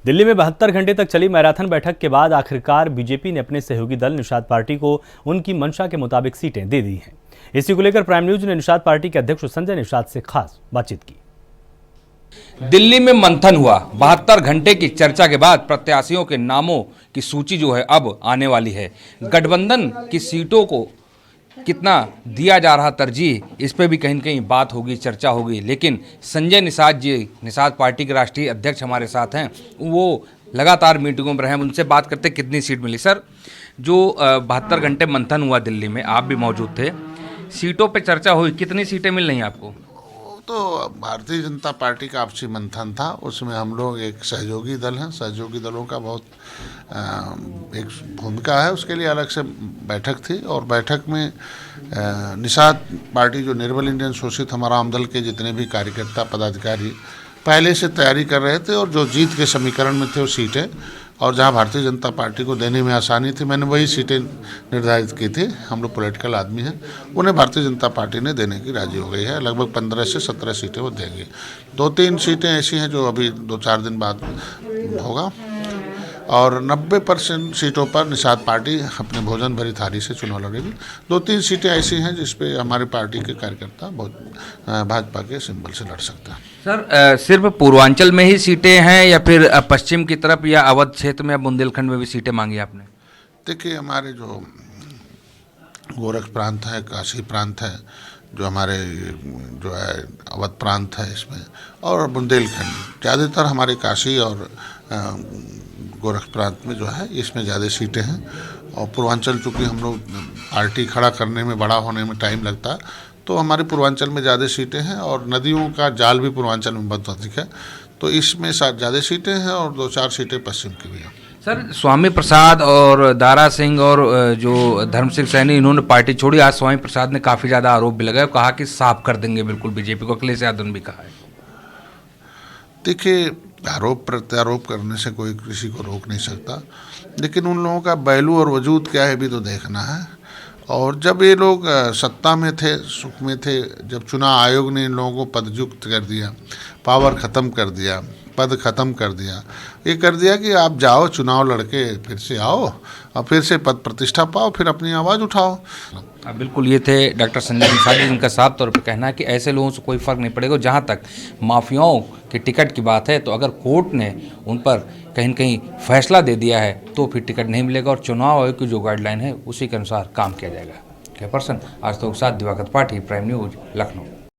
दिल्ली में 72 घंटे तक चली मैराथन बैठक के बाद आखिरकार बीजेपी ने अपने सहयोगी दल निषाद पार्टी को उनकी मंशा के मुताबिक सीटें दे दी हैं। इसी को लेकर प्राइम न्यूज ने निषाद पार्टी के अध्यक्ष संजय निषाद से खास बातचीत की। दिल्ली में मंथन हुआ। 72 घंटे की चर्चा के बाद प्रत्याशियों के नामों की सूची जो है अब आने वाली है। गठबंधन की सीटों को कितना दिया जा रहा तरजीह, इस पे भी कहीं न कहीं बात होगी, चर्चा होगी। लेकिन संजय निषाद जी, निषाद पार्टी के राष्ट्रीय अध्यक्ष हमारे साथ हैं, वो लगातार मीटिंगों में रहे। हम उनसे बात करते कितनी सीट मिली। सर, जो 72 घंटे मंथन हुआ दिल्ली में, आप भी मौजूद थे, सीटों पे चर्चा हुई, कितनी सीटें मिल रही हैं आपको? तो भारतीय जनता पार्टी का आपसी मंथन था, उसमें हम लोग एक सहयोगी दल हैं, सहयोगी दलों का बहुत एक भूमिका है, उसके लिए अलग से बैठक थी। और बैठक में निषाद पार्टी जो निर्बल इंडियन शोषित हमारा आमदल के जितने भी कार्यकर्ता पदाधिकारी पहले से तैयारी कर रहे थे और जो जीत के समीकरण में थे वो सीटें, और जहां भारतीय जनता पार्टी को देने में आसानी थी, मैंने वही सीटें निर्धारित की थी। हम लोग पॉलिटिकल आदमी हैं, उन्हें भारतीय जनता पार्टी ने देने की राजी हो गई है। लगभग 15 से 17 सीटें वो देंगे। 2-3 सीटें ऐसी हैं जो अभी 2-4 दिन बाद होगा, और 90% सीटों पर निषाद पार्टी अपने भोजन भरी थाली से चुनाव लड़ेगी। 2-3 सीटें ऐसी हैं जिसपे हमारी पार्टी के कार्यकर्ता बहुत भाजपा के सिंबल से लड़ सकते हैं। सर, सिर्फ पूर्वांचल में ही सीटें हैं या फिर पश्चिम की तरफ या अवध क्षेत्र में या बुंदेलखंड में भी सीटें मांगी आपने? देखिए, हमारे जो गोरख प्रांत है, काशी प्रांत है, जो हमारे जो है अवध प्रांत है इसमें, और बुंदेलखंड, ज़्यादातर हमारे काशी और गोरख प्रांत में जो है इसमें ज़्यादा सीटें हैं। और पूर्वांचल चूँकि हम लोग पार्टी खड़ा करने में, बड़ा होने में टाइम लगता है, तो हमारे पूर्वांचल में ज़्यादा सीटें हैं, और नदियों का जाल भी पूर्वांचल में बहुत अधिक है, तो इसमें ज़्यादा सीटें हैं और 2-4 सीटें पश्चिम की भी हैं। सर, स्वामी प्रसाद और दारा सिंह और जो धर्म सिंह सैनी, इन्होंने पार्टी छोड़ी। आज स्वामी प्रसाद ने काफ़ी ज़्यादा आरोप भी लगाया, कहा कि साफ कर देंगे बिल्कुल बीजेपी को। अखिलेश यादव ने भी कहा है। देखिए, आरोप प्रत्यारोप करने से कोई किसी को रोक नहीं सकता, लेकिन उन लोगों का बैलू और वजूद क्या है भी तो देखना है। और जब ये लोग सत्ता में थे, सुख में थे, जब चुनाव आयोग ने इन लोगों को पदयुक्त कर दिया, पावर ख़त्म कर दिया, पद ख़त्म कर दिया, ये कर दिया कि आप जाओ चुनाव लड़के फिर से आओ और फिर से पद प्रतिष्ठा पाओ, फिर अपनी आवाज़ उठाओ। बिल्कुल, ये थे डॉक्टर संजय निषाद जी, जिनका साफ तौर पर कहना है कि ऐसे लोगों से कोई फ़र्क नहीं पड़ेगा। जहाँ तक माफियाओं के टिकट की बात है, तो अगर कोर्ट ने उन पर कहीं न कहीं फैसला दे दिया है तो फिर टिकट नहीं मिलेगा, और चुनाव आयोग की जो गाइडलाइन है उसी के अनुसार काम किया जाएगा। कैमरा पर्सन आज तो साथ दिवाकर त्रिपाठी, प्राइम न्यूज, लखनऊ।